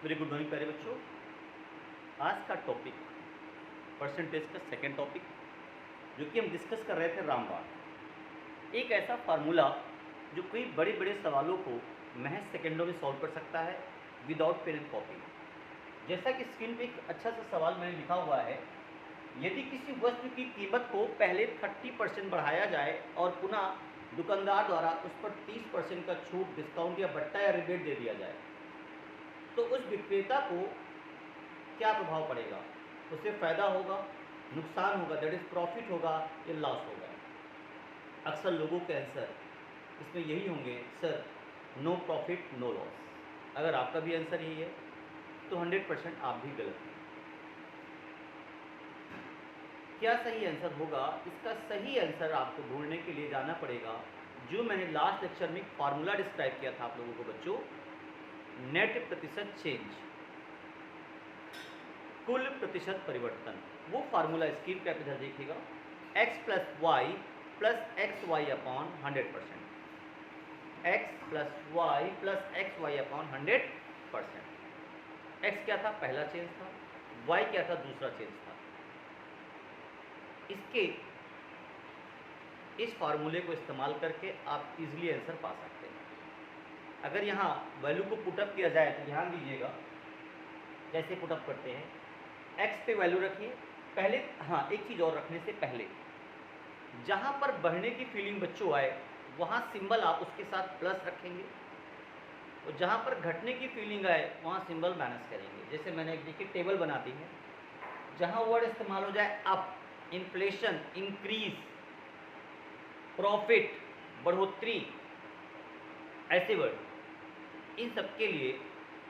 Very good morning प्यारे बच्चों। आज का टॉपिक परसेंटेज का सेकेंड टॉपिक जो कि हम डिस्कस कर रहे थे रामबाण। एक ऐसा फार्मूला जो कई बड़े बड़े सवालों को महज सेकेंडों में सॉल्व कर सकता है विदाउट पेन एंड कॉपी। जैसा कि स्क्रीन पे एक अच्छा सा सवाल मैंने लिखा हुआ है, यदि किसी वस्तु की कीमत को पहले 30% बढ़ाया जाए और पुनः दुकानदार द्वारा उस पर 30% का छूट, डिस्काउंट या बट्टा या रिबेट दे दिया जाए तो उस विक्रेता को क्या प्रभाव पड़ेगा? उससे फ़ायदा होगा, नुकसान होगा, दैट इज़ प्रॉफिट होगा या लॉस होगा? अक्सर लोगों के आंसर इसमें यही होंगे, sir no profit no loss. अगर आपका भी आंसर यही है तो 100% आप भी गलत हैं। क्या सही आंसर होगा? इसका सही आंसर आपको ढूंढने के लिए जाना पड़ेगा जो मैंने लास्ट लेक्चर में फार्मूला डिस्क्राइब किया था आप लोगों को बच्चों, नेट प्रतिशत चेंज, कुल प्रतिशत परिवर्तन। वो फार्मूला स्क्रीन पे आप इधर देखिएगा, x plus y plus x y upon 100%, x plus y plus x y upon 100%। X क्या था? पहला चेंज था। वाई क्या था? दूसरा चेंज था। इसके इस फार्मूले को इस्तेमाल करके आप इजीली आंसर पा सकते हैं। अगर यहाँ वैल्यू को पुटअप किया जाए तो ध्यान दीजिएगा, जैसे पुटअप करते हैं x पे वैल्यू रखिए पहले। हाँ, एक चीज़ और रखने से पहले, जहाँ पर बढ़ने की फीलिंग बच्चों आए वहाँ सिंबल आप उसके साथ प्लस रखेंगे, और जहाँ पर घटने की फीलिंग आए वहाँ सिंबल माइनस करेंगे। जैसे मैंने एक देखिए टेबल बना दी है, जहाँ वर्ड इस्तेमाल हो जाए अप, इन्फ्लेशन, इंक्रीज, प्रॉफिट, बढ़ोतरी, ऐसे वर्ड, इन सब के लिए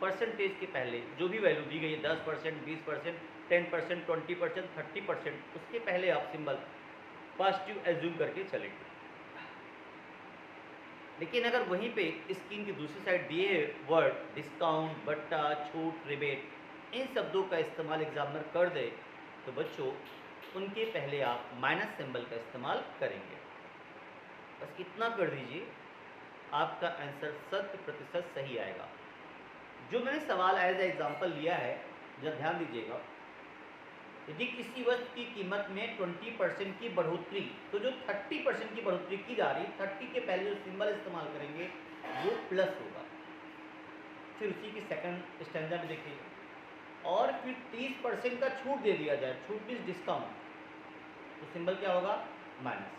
परसेंटेज के पहले जो भी वैल्यू दी गई है 10%, 20%, 10%, 20%, 30%, उसके पहले आप सिंबल पॉजिटिव एज्यूम करके चलेंगे। लेकिन अगर वहीं पे स्क्रीन की दूसरी साइड दिए वर्ड डिस्काउंट, बट्टा, छूट, रिबेट, इन शब्दों का इस्तेमाल एग्जामिनर कर दे तो बच्चों उनके पहले आप माइनस सिंबल का इस्तेमाल करेंगे। बस इतना कर दीजिए, आपका आंसर 100% सही आएगा। जो मैंने सवाल एज ए एग्जाम्पल लिया है, जब ध्यान दीजिएगा, यदि किसी वस्तु की कीमत में 20% की बढ़ोतरी, तो जो 30% की बढ़ोतरी की जा रही, 30 के पहले जो सिंबल इस्तेमाल करेंगे वो प्लस होगा। फिर उसी की सेकंड स्टैंडर्ड में देखिए, और फिर 30% का छूट दे दिया जाए, छूट मीन्स डिस्काउंट, तो सिंबल क्या होगा? माइनस।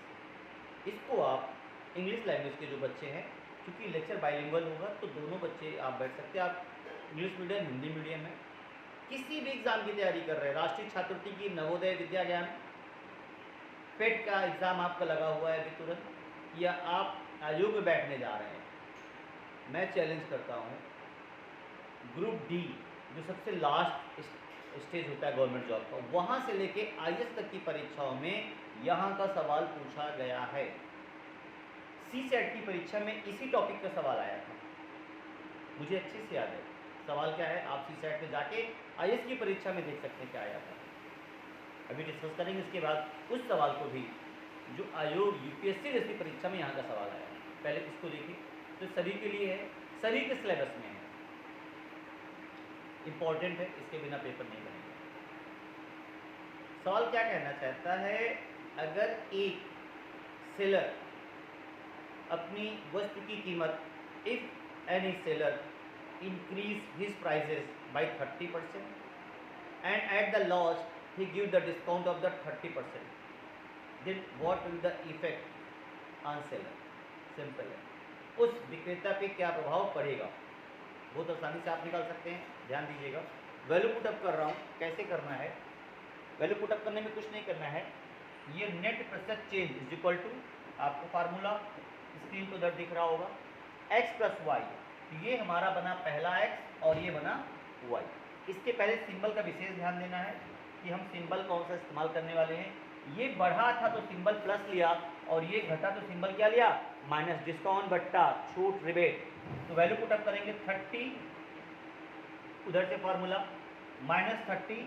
इसको आप इंग्लिश लैंग्वेज के जो बच्चे हैं, क्योंकि लेक्चर बाइलिंगुअल होगा तो दोनों बच्चे आप बैठ सकते हैं। आप इंग्लिश मीडियम, हिंदी मीडियम में किसी भी एग्ज़ाम की तैयारी कर रहे हैं, राष्ट्रीय छात्रवृत्ति की, नवोदय विद्या ज्ञान, फेट का एग्ज़ाम आपका लगा हुआ है अभी तुरंत, या आप आयोग में बैठने जा रहे हैं, मैं चैलेंज करता हूँ ग्रुप डी जो सबसे लास्ट स्टेज होता है गवर्नमेंट जॉब का, वहाँ से लेके आईएएस तक की परीक्षाओं में यहाँ का सवाल पूछा गया है। सीसेट की परीक्षा में इसी टॉपिक का सवाल आया था, मुझे अच्छे से याद है। सवाल क्या है, आप सीसेट में जाके आईएएस की परीक्षा में देख सकते हैं क्या आया था। अभी डिस्कस करेंगे इसके बाद उस सवाल को भी जो आयोग यूपीएससी जैसी परीक्षा में यहाँ का सवाल आया है। पहले इसको देखिए, तो सभी के लिए है, सभी के सिलेबस में है, इंपॉर्टेंट है, इसके बिना पेपर नहीं बनेगा। सवाल क्या कहना चाहता है, अगर एक सेलर अपनी वस्तु की कीमत, if any seller increase his prices by 30% and at the last he give the discount of the 30%, then what will the effect on seller? Simple है, उस विक्रेता पे क्या प्रभाव पड़ेगा बहुत आसानी से आप निकाल सकते हैं। ध्यान दीजिएगा, वैल्यू पुटअप कर रहा हूँ, कैसे करना है? वैल्यू पुटअप करने में कुछ नहीं करना है, ये नेट प्रतिशत चेंज इज इक्वल टू, आपको फार्मूला स्क्रीन पर उधर दिख रहा होगा, x प्लस वाई, ये हमारा बना पहला x और ये बना y। इसके पहले सिंबल का विशेष ध्यान देना है कि हम सिंबल कौन सा इस्तेमाल करने वाले हैं। ये बढ़ा था तो सिंबल प्लस लिया, और ये घटा तो सिंबल क्या लिया? माइनस। डिस्काउंट, बट्टा, छूट, रिबेट, तो वैल्यू पुटअप करेंगे 30, उधर से फार्मूला माइनस 30।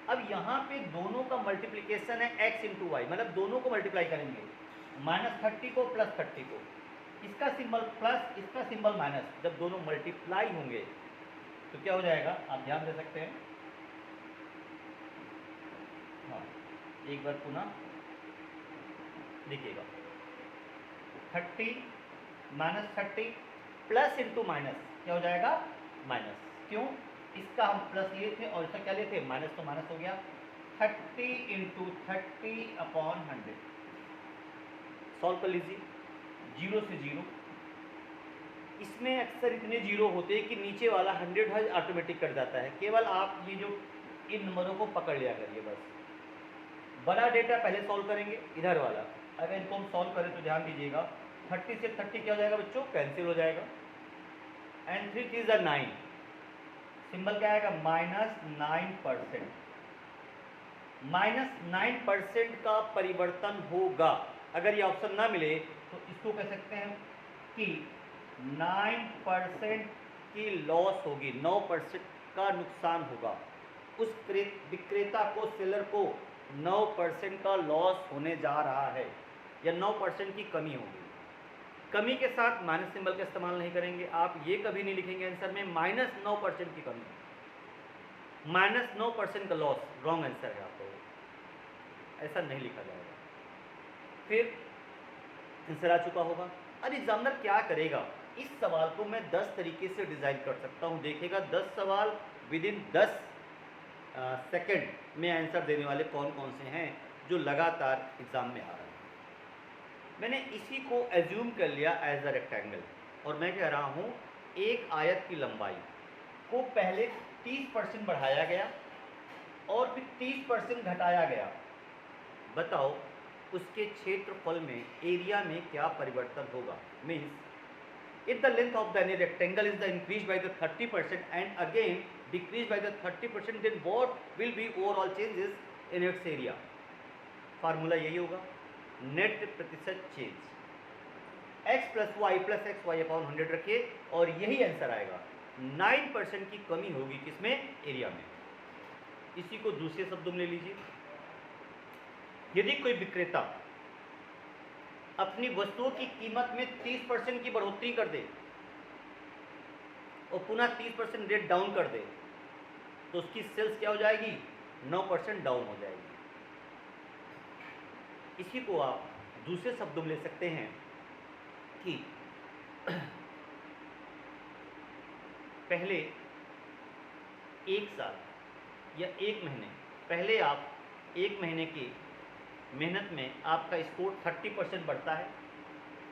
अब यहाँ पे दोनों का मल्टीप्लीकेशन है x इंटू वाई, मतलब दोनों को मल्टीप्लाई करेंगे, माइनस 30 को प्लस 30 को, इसका सिंबल प्लस, इसका सिंबल माइनस, जब दोनों मल्टीप्लाई होंगे तो क्या हो जाएगा, आप ध्यान दे सकते हैं। हाँ, एक बार पुनः देखिएगा, 30 माइनस 30 प्लस इंटू माइनस क्या हो जाएगा, माइनस। क्यों, इसका हम प्लस लिए थे और इसका क्या लिए थे, माइनस, तो माइनस हो गया। 30 इंटू 30 अपॉन 100, सॉल्व कर लीजिए, 0 से 0। इसमें अक्सर इतने जीरो होते हैं कि नीचे वाला 100 ऑटोमेटिक कट जाता है। केवल आप ये जो इन नंबरों को पकड़ लिया करिए बस। बड़ा डेटा पहले सॉल्व करेंगे, इधर वाला अगर इनको हम सॉल्व करें तो ध्यान दीजिएगा, 30 से 30 क्या हो जाएगा बच्चों, कैंसिल हो जाएगा। एंड 3 3 ज़ा 9, सिंबल क्या आएगा, -9%। -9% का परिवर्तन होगा। अगर ये ऑप्शन ना मिले तो इसको कह सकते हैं कि 9% की लॉस होगी, 9% का नुकसान होगा। उस विक्रेता को, सेलर को 9% का लॉस होने जा रहा है, या 9% की कमी होगी। कमी के साथ माइनस सिंबल का इस्तेमाल नहीं करेंगे। आप ये कभी नहीं लिखेंगे आंसर में -9% की कमी, -9% का लॉस, रॉन्ग आंसर है आपको, ऐसा नहीं लिखा जाएगा। फिर आंसर आ चुका होगा। अब एग्जामिनर क्या करेगा, इस सवाल को मैं 10 तरीके से डिज़ाइन कर सकता हूँ। देखिएगा 10 सवाल विद इन 10 सेकंड में आंसर देने वाले कौन कौन से हैं जो लगातार एग्ज़ाम में आ रहे हैं। मैंने इसी को एज्यूम कर लिया एज अ रेक्टेंगल, और मैं कह रहा हूँ एक आयत की लंबाई को पहले 30% बढ़ाया गया और फिर 30% घटाया गया। बताओ उसके क्षेत्रफल में, एरिया में क्या परिवर्तन होगा। Means if the length of the any rectangle is the increase by the 30% and again decrease by the 30%, then what will be overall changes in its area. Formula यही होगा, नेट प्रतिशत change, x plus y upon 100 रखिए और यही answer आएगा। 9% की कमी होगी किसमें, एरिया में। इसी को दूसरे शब्दों में ले लीजिए, यदि कोई विक्रेता अपनी वस्तुओं की कीमत में 30% की बढ़ोतरी कर दे और पुनः 30% रेट डाउन कर दे, तो उसकी सेल्स क्या हो जाएगी, 9% डाउन हो जाएगी। इसी को आप दूसरे शब्दों में ले सकते हैं कि पहले एक साल या एक महीने पहले, आप एक महीने की मेहनत में आपका स्कोर 30% बढ़ता है,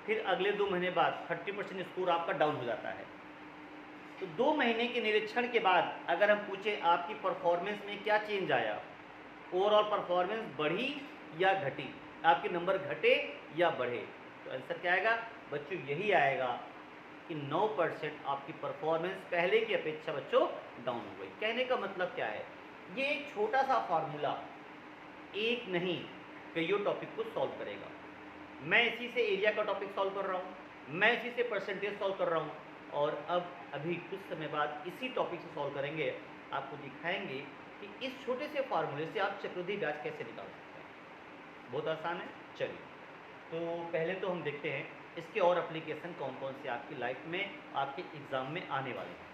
फिर अगले 2 महीने बाद 30% स्कोर आपका डाउन हो जाता है। तो 2 महीने के निरीक्षण के बाद अगर हम पूछे आपकी परफॉर्मेंस में क्या चेंज आया, ओवरऑल परफॉर्मेंस बढ़ी या घटी, आपके नंबर घटे या बढ़े, तो आंसर क्या आएगा बच्चों, यही आएगा कि 9% आपकी परफॉर्मेंस पहले की अपेक्षा बच्चों डाउन हो गई। कहने का मतलब क्या है, ये एक छोटा सा फार्मूला एक नहीं कईयों टॉपिक को सॉल्व करेगा। मैं इसी से एरिया का टॉपिक सॉल्व कर रहा हूँ, मैं इसी से परसेंटेज सॉल्व कर रहा हूँ, और अब अभी कुछ समय बाद इसी टॉपिक से सॉल्व करेंगे। आपको दिखाएंगे कि इस छोटे से फार्मूले से आप चक्रवृद्धि ब्याज कैसे निकाल सकते हैं। बहुत आसान है। चलिए, तो पहले तो हम देखते हैं इसके और एप्लीकेशन कौन कौन से आपकी लाइफ में, आपके एग्ज़ाम में आने वाले हैं।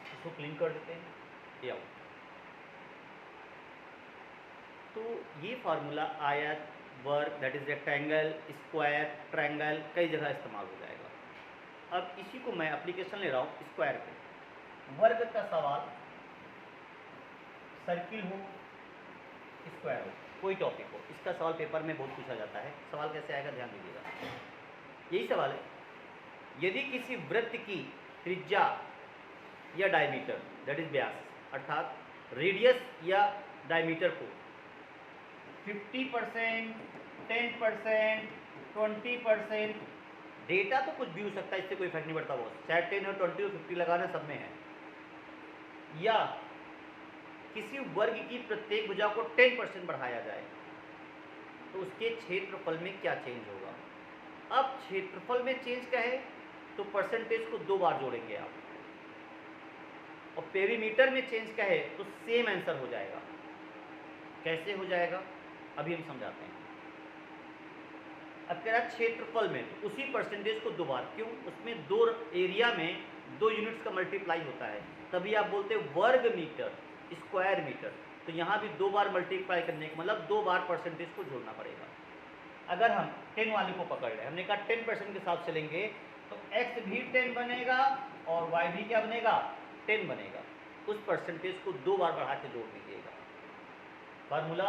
इसको क्लीन कर देते हैं, ये आओ। तो ये फार्मूला आयत, वर्ग that is rectangle, square, triangle, कई जगह इस्तेमाल हो जाएगा। अब इसी को मैं एप्लीकेशन ले रहा हूँ स्क्वायर पे। वर्ग का सवाल, सर्किल हो, स्क्वायर हो, कोई टॉपिक हो, इसका सवाल पेपर में बहुत पूछा जाता है। सवाल कैसे आएगा ध्यान दीजिएगा, यही सवाल है। यदि किसी वृत्त की त्रिज्या या डायमीटर दैट इज व्यास, अर्थात रेडियस या डायमीटर को 50%, 10%, 20%, डेटा तो कुछ भी हो सकता है, इससे कोई फर्क नहीं पड़ता, वो चाहे 10 और 20 और 50 लगाना सब में है, या किसी वर्ग की प्रत्येक भुजा को 10% बढ़ाया जाए तो उसके क्षेत्रफल में क्या चेंज होगा। अब क्षेत्रफल में चेंज क्या है, तो परसेंटेज को 2 बार जोड़ेंगे आप, और पेरीमीटर में चेंज क्या है तो सेम आंसर हो जाएगा। कैसे हो जाएगा अभी हम समझाते हैं। अब कह रहा क्षेत्रफल में, तो उसी परसेंटेज को 2 बार, क्यों, उसमें 2 एरिया में दो यूनिट्स का मल्टीप्लाई होता है, तभी आप बोलते हैं वर्ग मीटर, स्क्वायर मीटर। तो यहाँ भी 2 बार मल्टीप्लाई करने का मतलब 2 बार परसेंटेज को जोड़ना पड़ेगा। अगर हम 10 वाले को पकड़ रहे हैं, हमने कहा 10% के साथ चलेंगे, तो x भी 10 बनेगा और y भी क्या बनेगा, 10 बनेगा। उस परसेंटेज को 2 बार बढ़ा के जोड़ दीजिएगा। फार्मूला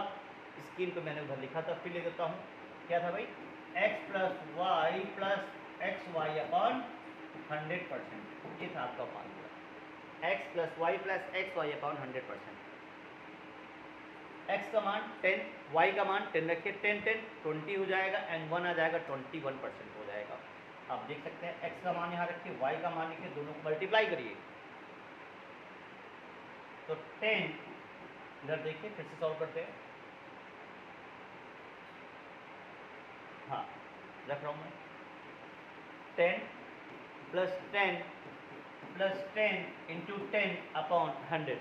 स्क्रीन पे मैंने उधर लिखा था, फिर ले देता हूँ। क्या था भाई, x plus x y upon 100%, ये था आपका formula. x plus y upon 100%। x का मान 10, y का मान 10 रखिए, 10 20 हो जाएगा एंड 1 आ जाएगा, 21% हो जाएगा। आप देख सकते हैं x का मान यहाँ रखिए, y का मान लिखिए, दोनों को मल्टीप्लाई करिए। तो 10 इधर देखिए, फिर से सॉल्व करते हैं। हाँ, रख रहा हूँ मैं। 10 प्लस 10 इंटू 10 अपॉन 100,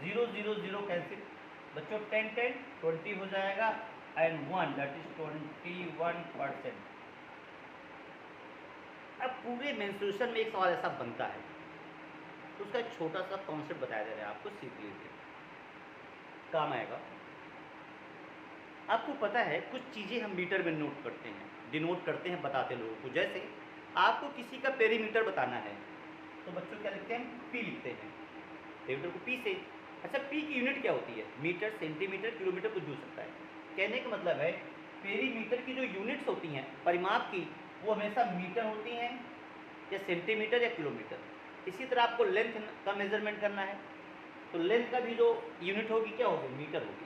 0 0 0 कैंसिल बच्चों, 10 20 हो जाएगा एंड 1 दैट इज 21%। अब पूरे मेंस्ट्रुएशन में एक सवाल ऐसा बनता है, तो उसका एक छोटा सा कॉन्सेप्ट बताया जा रहा है आपको, सीख लीजिए, काम आएगा। आपको पता है कुछ चीज़ें हम मीटर में नोट करते हैं, डिनोट करते हैं, बताते लोगों को। जैसे आपको किसी का पेरीमीटर बताना है, तो बच्चों क्या लिखते हैं, पी लिखते हैं, पेरीमीटर को पी से। अच्छा, पी की यूनिट क्या होती है, मीटर, सेंटीमीटर, किलोमीटर, कुछ भी हो सकता है। कहने का मतलब है पेरीमीटर की जो यूनिट्स होती हैं परिमाप की, वो हमेशा मीटर होती हैं या सेंटीमीटर या किलोमीटर। इसी तरह आपको लेंथ का मेजरमेंट करना है, तो लेंथ का भी जो यूनिट होगी क्या होगी, मीटर होगी।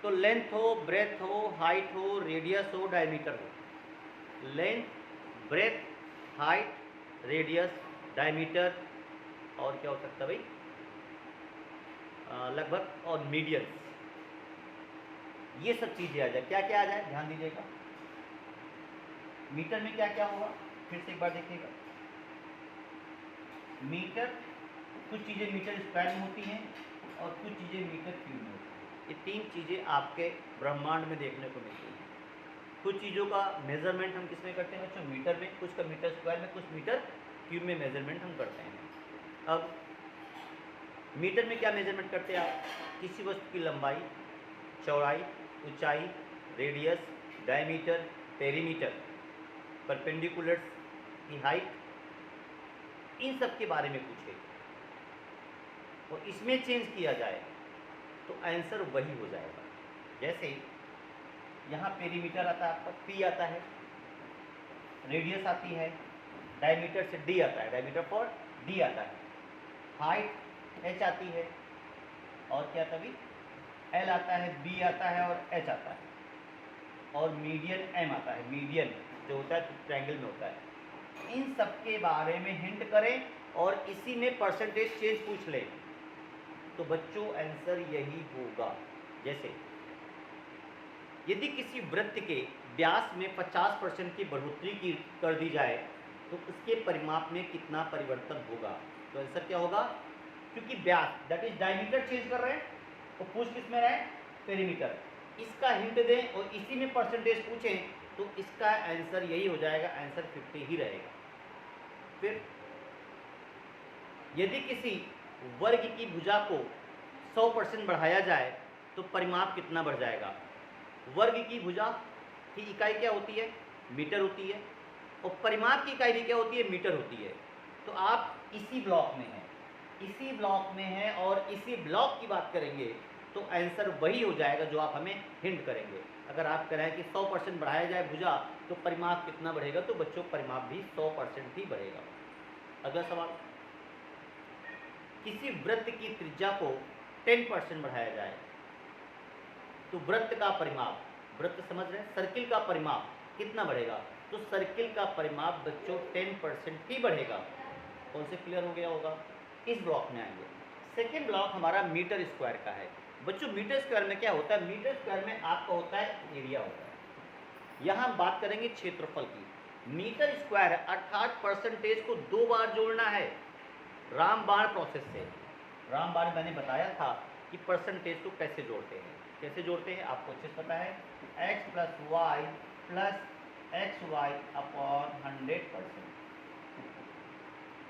तो लेंथ हो, ब्रेथ हो, हाइट हो, रेडियस हो, डायमीटर हो। Length, breadth, height, radius, diameter, और क्या हो सकता है भाई, लगभग, और मीडियंस। ये सब चीज़ें आ जाए, क्या क्या आ जाए, ध्यान दीजिएगा। मीटर में क्या क्या होगा, फिर से एक बार देखिएगा। मीटर, कुछ चीज़ें मीटर स्क्वायर में होती हैं और कुछ चीज़ें मीटर क्यूब में होती हैं। ये 3 चीज़ें आपके ब्रह्मांड में देखने को मिलती हैं। कुछ चीज़ों का मेज़रमेंट हम किस में करते हैं बच्चों, मीटर में, कुछ का मीटर स्क्वायर में, कुछ मीटर क्यूब में मेज़रमेंट हम करते हैं। अब मीटर में क्या मेज़रमेंट करते हैं आप, किसी वस्तु की लंबाई, चौड़ाई, ऊंचाई, रेडियस, डायमीटर, पेरीमीटर, परपेंडिकुलर्स की हाइट, इन सब के बारे में पूछे और इसमें चेंज किया जाए तो आंसर वही हो जाएगा। जैसे यहाँ पेरीमीटर आता है आपका, पी आता है, रेडियस आती है, डायमीटर से डी आता है, डायमीटर फॉर डी आता है, हाइट एच आती है, और क्या आता है, एल आता है, बी आता है और एच आता है, और मीडियन एम आता है, मीडियन जो होता है ट्रायंगल में होता है। इन सब के बारे में हिंट करें और इसी में परसेंटेज चेंज पूछ लें, तो बच्चों आंसर यही होगा। जैसे यदि किसी वृत्त के व्यास में 50% की बढ़ोतरी की कर दी जाए तो उसके परिमाप में कितना परिवर्तन होगा, तो आंसर क्या होगा, क्योंकि व्यास दैट इज डायमीटर चेंज कर रहे हैं, तो पूछ किस में रहे, पेरीमीटर। इसका हिंट दें और इसी में परसेंटेज पूछें तो इसका आंसर यही हो जाएगा, आंसर 50 ही रहेगा। फिर यदि किसी वर्ग की भुजा को 100% बढ़ाया जाए तो परिमाप कितना बढ़ जाएगा। वर्ग की भुजा की इकाई क्या होती है, मीटर होती है, और परिमाप की इकाई भी क्या होती है, मीटर होती है। तो आप इसी ब्लॉक में हैं, इसी ब्लॉक में हैं और इसी ब्लॉक की बात करेंगे तो आंसर वही हो जाएगा जो आप हमें हिंट करेंगे। अगर आप कह रहे हैं कि 100% बढ़ाया जाए भुजा तो परिमाप कितना बढ़ेगा, तो बच्चों परिमाप भी 100% ही बढ़ेगा। अगला सवाल, किसी वृत्त की त्रिज्या को 10% बढ़ाया जाए तो वृत्त का परिमाप, वृत्त समझ रहे हैं, सर्किल का परिमाप कितना बढ़ेगा, तो सर्किल का परिमाप बच्चों 10% ही बढ़ेगा। कौन से क्लियर हो गया होगा, इस ब्लॉक में आएंगे। सेकेंड ब्लॉक हमारा मीटर स्क्वायर का है। बच्चों मीटर स्क्वायर में क्या होता है, मीटर स्क्वायर में आपका होता है एरिया होता है। यहाँ हम बात करेंगे क्षेत्रफल की। मीटर स्क्वायर है अर्थात परसेंटेज को 2 बार जोड़ना है रामबाण प्रोसेस से। रामबाण मैंने बताया था कि परसेंटेज को कैसे जोड़ते हैं, कैसे जोड़ते हैं आपको अच्छे से पता है, x plus x y upon 100%।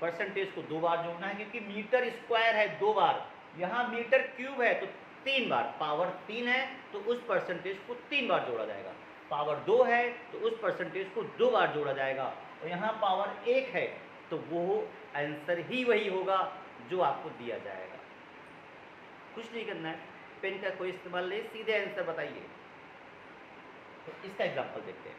Percentage को 2 बार जोड़ना है, क्योंकि मीटर स्क्वायर है 2 बार, यहाँ मीटर क्यूब है तो 3 बार, पावर 3 है तो उस परसेंटेज को 3 बार जोड़ा जाएगा, पावर 2 है तो उस परसेंटेज को 2 बार जोड़ा जाएगा, और यहाँ पावर 1 है तो वो आंसर ही वही होगा जो आपको दिया जाएगा। कुछ नहीं करना है, पेन का कोई इस्तेमाल नहीं, सीधे आंसर बताइए। तो इसका एग्जांपल देखते हैं।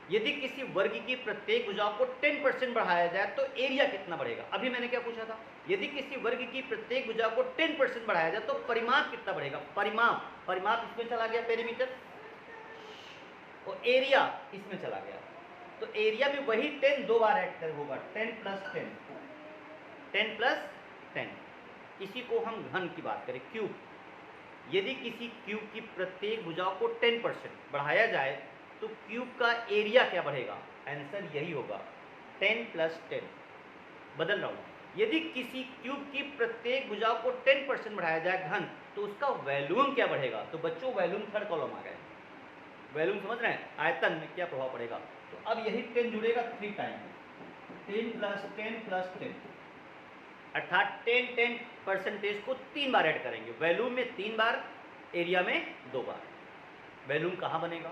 यदि किसी वर्ग की प्रत्येक भुजा को 10% बढ़ाया जाए तो एरिया कितना बढ़ेगा? अभी मैंने क्या पूछा था, यदि किसी वर्ग की प्रत्येक भुजा को 10% बढ़ाया जाए तो परिमाप कितना बढ़ेगा? परिमाप इसमें चला गया पेरीमीटर, और एरिया इसमें चला गया, तो एरिया में वही 10 2 बार ऐड होगा, 10 + 10, 10 + 10। इसी को हम घन की बात करें, क्यूब, यदि किसी क्यूब की प्रत्येक भुजा को 10% बढ़ाया जाए तो क्यूब का एरिया क्या बढ़ेगा? आंसर यही होगा 10 + 10। बदल रहा हूँ, यदि किसी क्यूब की प्रत्येक भुजा को 10% बढ़ाया जाए घन तो उसका वॉल्यूम क्या बढ़ेगा? तो बच्चों वॉल्यूम थर्ड कॉलम आ गया, वॉल्यूम समझ रहे हैं, आयतन में क्या प्रभाव पड़ेगा। तो अब यही 10 जुड़ेगा 3 टाइम, 10 + 10 + 10, अर्थात 10 परसेंटेज को 3 बार ऐड करेंगे, वॉल्यूम में 3 बार, एरिया में 2 बार। वॉल्यूम कहाँ बनेगा?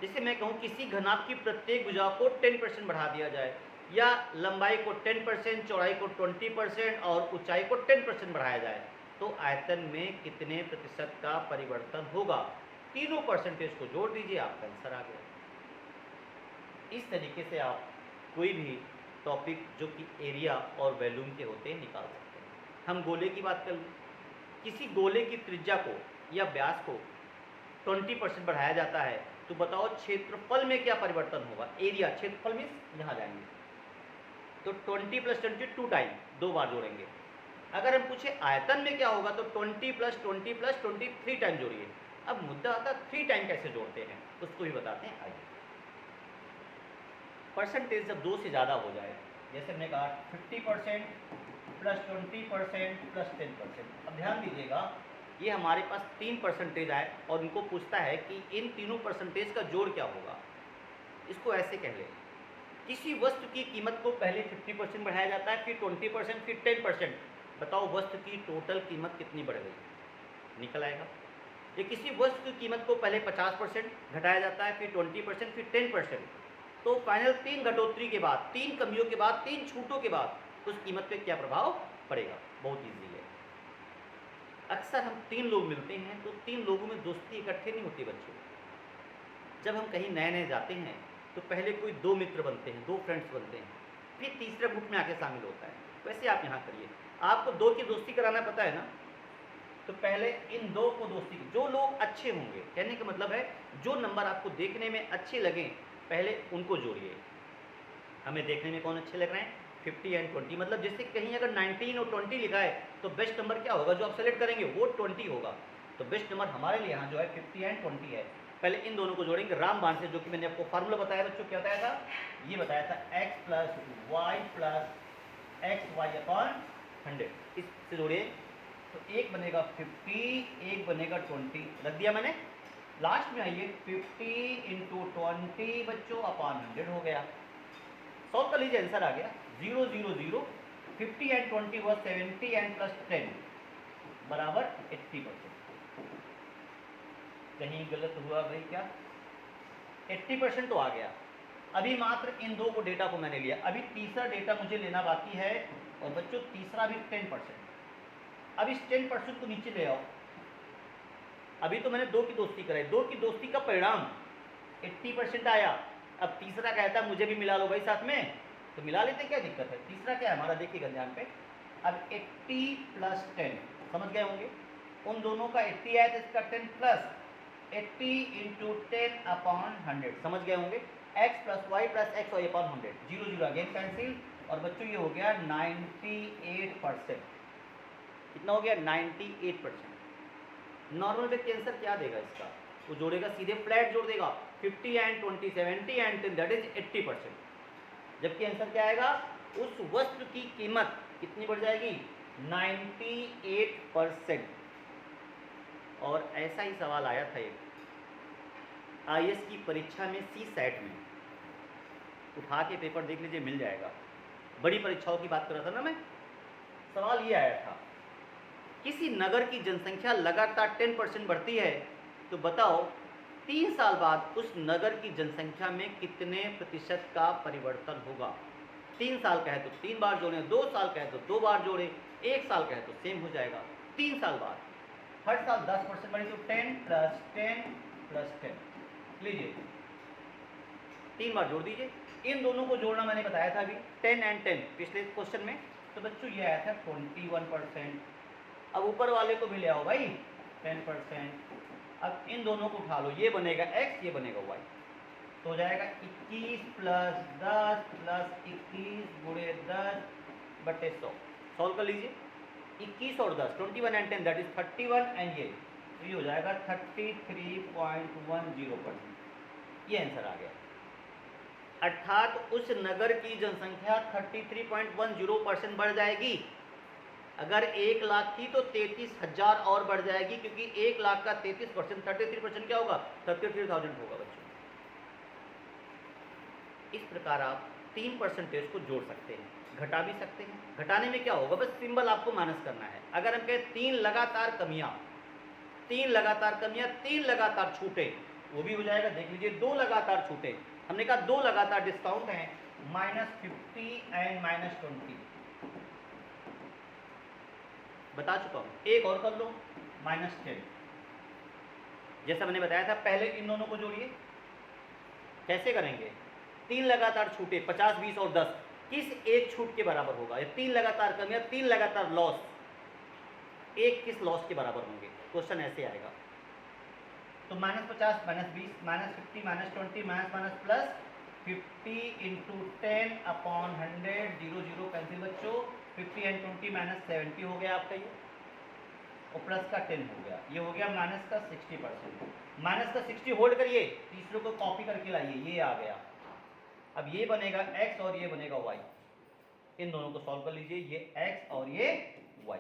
जैसे मैं कहूँ किसी घनाभ की प्रत्येक भुजा को 10% बढ़ा दिया जाए, या लंबाई को 10%, चौड़ाई को 20% और ऊंचाई को 10% बढ़ाया जाए तो आयतन में कितने प्रतिशत का परिवर्तन होगा? तीनों परसेंटेज को जोड़ दीजिए, आपका आंसर आ गया। इस तरीके से आप कोई भी टॉपिक जो कि एरिया और वॉल्यूम के होते हैं निकाल सकते हैं। हम गोले की बात कर लें, किसी गोले की त्रिज्या को या व्यास को 20% बढ़ाया जाता है तो बताओ क्षेत्रफल में क्या परिवर्तन होगा? एरिया, क्षेत्रफल में यहाँ जाएंगे तो 20 + 20 2 टाइम, 2 बार जोड़ेंगे। अगर हम पूछे आयतन में क्या होगा तो 20 + 20 + 20 3 टाइम जोड़िए। अब मुद्दा आता है 3 टाइम कैसे जोड़ते हैं, उसको भी बताते हैं। आइए, परसेंटेज जब 2 से ज़्यादा हो जाए, जैसे हमने कहा 50% + 20% + 10%। अब ध्यान दीजिएगा, ये हमारे पास 3 परसेंटेज आए और उनको पूछता है कि इन तीनों परसेंटेज का जोड़ क्या होगा। इसको ऐसे कह ले, किसी वस्तु की कीमत को पहले 50% बढ़ाया जाता है, फिर 20%, फिर 10%। बताओ वस्तु की टोटल कीमत कितनी बढ़ गई? निकल आएगा। ये किसी वस्तु की कीमत को पहले 50% घटाया जाता है, फिर 20%, फिर 10%। तो फाइनल 3 घटोतरी के बाद, 3 कमियों के बाद, 3 छूटों के बाद उस कीमत पे क्या प्रभाव पड़ेगा? बहुत ईजी है। अक्सर हम 3 लोग मिलते हैं तो 3 लोगों में दोस्ती इकट्ठे नहीं होती बच्चों। जब हम कहीं नए नए जाते हैं तो पहले कोई 2 मित्र बनते हैं, 2 फ्रेंड्स बनते हैं, फिर तीसरे ग्रुप में आके शामिल होता है। वैसे आप यहाँ करिए, आपको 2 की दोस्ती कराना पता है ना, तो पहले इन 2 को दोस्ती, जो लोग अच्छे होंगे, कहने का मतलब है जो नंबर आपको देखने में अच्छे लगें पहले उनको जोड़िए। हमें देखने में कौन अच्छे लग रहे हैं? 50 एंड 20। मतलब जैसे कहीं अगर 19 और 20 लिखा है तो बेस्ट नंबर क्या होगा जो आप सेलेक्ट करेंगे? वो 20 होगा। तो बेस्ट नंबर हमारे लिए यहाँ जो है 50 एंड 20 है। पहले इन दोनों को जोड़ेंगे रामबाण से, जो कि मैंने आपको फार्मूला बताया बच्चों, क्या बताया था? ये बताया था x + y + xy/100। इससे जोड़िए तो एक बनेगा 50, एक बनेगा 20, रख दिया मैंने। लास्ट में आइए 50 × 20 बच्चों अपॉन 100 हो गया। सॉल्व कर लीजिए, आंसर आ गया 0 0 0। 50 एंड 20 हुआ 70 एंड + 10 बराबर 80%। कहीं गलत हुआ भाई क्या? 80% तो आ गया। अभी मात्र इन 2 को डेटा को मैंने लिया, अभी तीसरा डेटा मुझे लेना बाकी है। और बच्चों तीसरा भी 10%। अब इस 10% को नीचे ले आओ। अभी तो मैंने 2 की दोस्ती कराई, 2 की दोस्ती का परिणाम 80% आया। अब तीसरा कहता है मुझे भी मिला लो भाई साथ में, तो मिला लेते, क्या दिक्कत है? तीसरा क्या है हमारा, देखिएगा ध्यान पे। अब 80 + 10 समझ गए होंगे, उन दोनों का 80 आया तो इसका 10 प्लस 80 × 10/100 समझ गए होंगे। x + y + xy/100, 0 0 again cancel. और बच्चों ये हो गया 98%। कितना हो गया? 98%। नॉर्मल व्यक्ति आंसर क्या देगा इसका? वो जोड़ेगा, सीधे फ्लैट जोड़ देगा, 50 एंड 20 70 एंड 10 दैट इज 80%। जबकि आंसर क्या आएगा? उस वस्तु की कीमत कितनी बढ़ जाएगी? 98%। और ऐसा ही सवाल आया था एक IAS की परीक्षा में, सी सेट में। उठा के पेपर देख लीजिए, मिल जाएगा। बड़ी परीक्षाओं की बात कर रहा था ना मैं। सवाल ये आया था, किसी नगर की जनसंख्या लगातार 10% बढ़ती है, तो बताओ 3 साल बाद उस नगर की जनसंख्या में कितने प्रतिशत का परिवर्तन होगा। 3 साल का है तो 3 बार जोड़ें, 2 साल का है तो 2 बार जोड़ें, 1 साल का है तो सेम हो जाएगा। 3 साल बाद हर साल 10% बढ़े तो 10 प्लस 10 प्लस 10 लीजिए, 3 बार जोड़ दीजिए। इन दोनों को जोड़ना मैंने बताया था अभी, 10 एंड 10 पिछले क्वेश्चन में। तो बच्चों ये आया था 21%। अब ऊपर वाले को भी ले आओ भाई, 10%। अब इन दोनों को उठा लो, ये बनेगा x, ये बनेगा y, तो हो जाएगा 21 प्लस 10 प्लस 21 गुणे 10 बटे 100। सॉल्व कर लीजिए, 21 और 10, 21 एंड 10 दैट इज 31, एंड ये हो जाएगा 33.10%। ये आंसर आ गया। अर्थात उस नगर की जनसंख्या 33.10% बढ़ जाएगी। अगर 1 लाख थी तो 33,000 और बढ़ जाएगी, क्योंकि 1 लाख का 33%, 33% क्या होगा, 33,000 होगा बच्चों। इस प्रकार आप 3% को जोड़ सकते हैं, घटा भी सकते हैं। घटाने में क्या होगा, बस सिंबल आपको माइनस करना है। अगर हम कहें 3 लगातार कमियां, 3 लगातार कमियां, 3 लगातार छूटे, वो भी हो जाएगा। देख लीजिए, 2 लगातार छूटे, हमने कहा 2 लगातार डिस्काउंट हैं, -50 एंड -20 बता चुका हूं। एक और कर लो, -10। जैसा मैंने बताया था, पहले इन दोनों को जोड़िए। कैसे करेंगे, 3 लगातार छूटे, 50, 20 और 10 किस एक छूट के बराबर होगा। या 3 लगातार कम या 3 लगातार लॉस, एक किस लॉस के बराबर होंगे। क्वेश्चन ऐसे आएगा। तो -50 -20 -50 -20 minus plus 50 into 10 upon 100, 0 0 cancel बच्चों। 50 एंड 20 -70 हो गया आपका ये, और प्लस का 10 हो गया। ये हो गया माइनस का 60%। माइनस का 60 होल्ड करिए, तीसरे को कॉपी करके लाइए, ये आ गया। अब ये बनेगा x और ये बनेगा y। इन दोनों को सॉल्व कर लीजिए, ये x और ये y।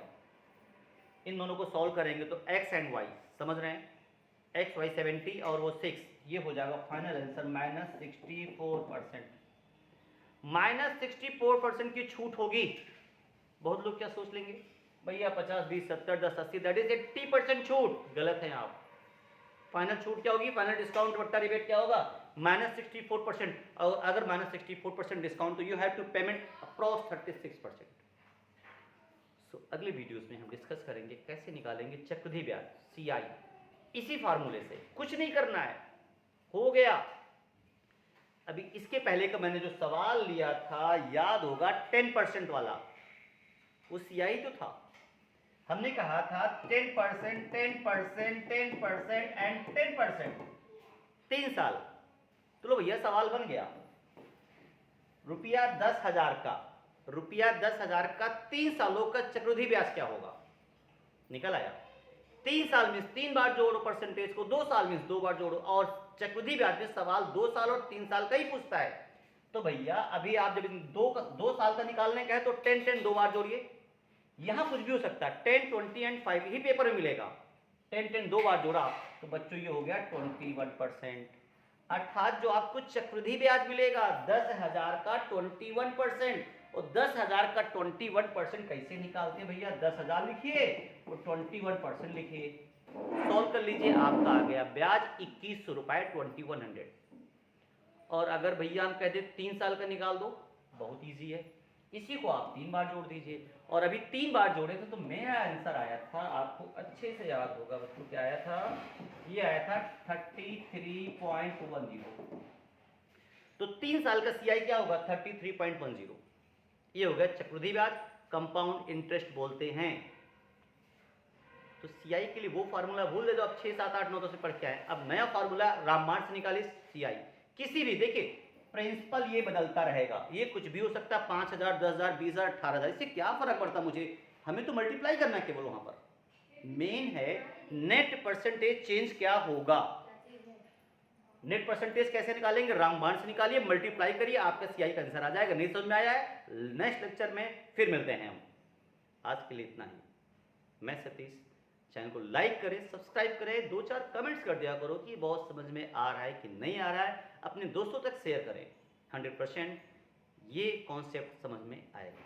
इन दोनों को सॉल्व करेंगे तो x एंड y, समझ रहे हैं, x y 70 और वो 6, ये हो जाएगा फाइनल आंसर -64%। -64% की छूट होगी। बहुत लोग क्या सोच लेंगे, भैया 50 20 70 10 80 दैट इज 80% छूट। गलत है आप। फाइनल छूट क्या होगी, फाइनल डिस्काउंट बट्टा रिबेट क्या होगा, -64%। और अगर -64% डिस्काउंट, तो you have to payment approx 36%। So अगले वीडियोस में हम डिस्कस करेंगे कैसे निकालेंगे चक्रवृद्धि ब्याज, CI, इसी फार्मूले से। कुछ नहीं करना है, हो गया। अभी इसके पहले का मैंने जो सवाल लिया था, याद होगा, 10% वाला, वो CI तो था। हमने कहा था 10%, 10%, 10% एंड 10%, 3 साल। तो लो भैया, सवाल बन गया। रुपया 10,000 का, रुपया 10,000 का 3 सालों का चक्रवृद्धि ब्याज क्या होगा, निकल आया। 3 साल में 3 बार जोड़ो परसेंटेज को, 2 साल में 2 बार जोड़ो। और चक्रवृद्धि ब्याज में सवाल 2 साल और 3 साल का ही पूछता है। तो भैया अभी आप जब 2 साल का निकालने का है तो 10 10 2 बार जोड़िए। यहां कुछ भी हो सकता है, 10 20 एंड 5 ही पेपर में मिलेगा। 10 10 2 बार जोड़ा तो बच्चों ये हो गया 21%। अर्थात जो आपको चक्रवृद्धि ब्याज मिलेगा 10,000 का 21%। और 10,000 का 21% कैसे निकालते हैं भैया, 10,000 लिखिए और 21% लिखिए, सॉल्व कर लीजिए, आपका आ गया ब्याज 2100 रुपए 2100। और अगर भैया हम कहते 3 साल का निकाल दो, बहुत ईजी है, इसी को आप 3 बार जोड़ दीजिए। और अभी 3 बार जोड़े थे तो मेरा आंसर आया था, आपको अच्छे से याद होगा बच्चों, क्या आया था, ये आया था 33.10। तो 3 साल का CI क्या होगा, 33.10। ये हो गया चक्रवृद्धि ब्याज, कंपाउंड इंटरेस्ट बोलते हैं। तो CI के लिए वो फार्मूला भूल दे जो आप 6 7 8 9 10 से पढ़ के आए। अब नया फार्मूला रामबाण से निकालिए CI। किसी भी, देखिए प्रिंसिपल ये बदलता रहेगा, ये कुछ भी हो सकता है, 5,000 10,000 20,000 18,000, इससे क्या फर्क पड़ता मुझे, हमें तो मल्टीप्लाई करना है केवल। वहां पर मेन है नेट परसेंटेज चेंज क्या होगा। नेट परसेंटेज कैसे निकालेंगे, रामबाण से निकालिए, मल्टीप्लाई करिए, आपका CI का आंसर आ जाएगा। नहीं समझ में आया है, नेक्स्ट लेक्चर में फिर मिलते हैं हम। आज के लिए इतना ही। मैं सतीश, चैनल को लाइक करें, सब्सक्राइब करें, 2 4 कमेंट्स कर दिया करो कि बहुत समझ में आ रहा है कि नहीं आ रहा है, अपने दोस्तों तक शेयर करें। 100% ये कॉन्सेप्ट समझ में आएगा।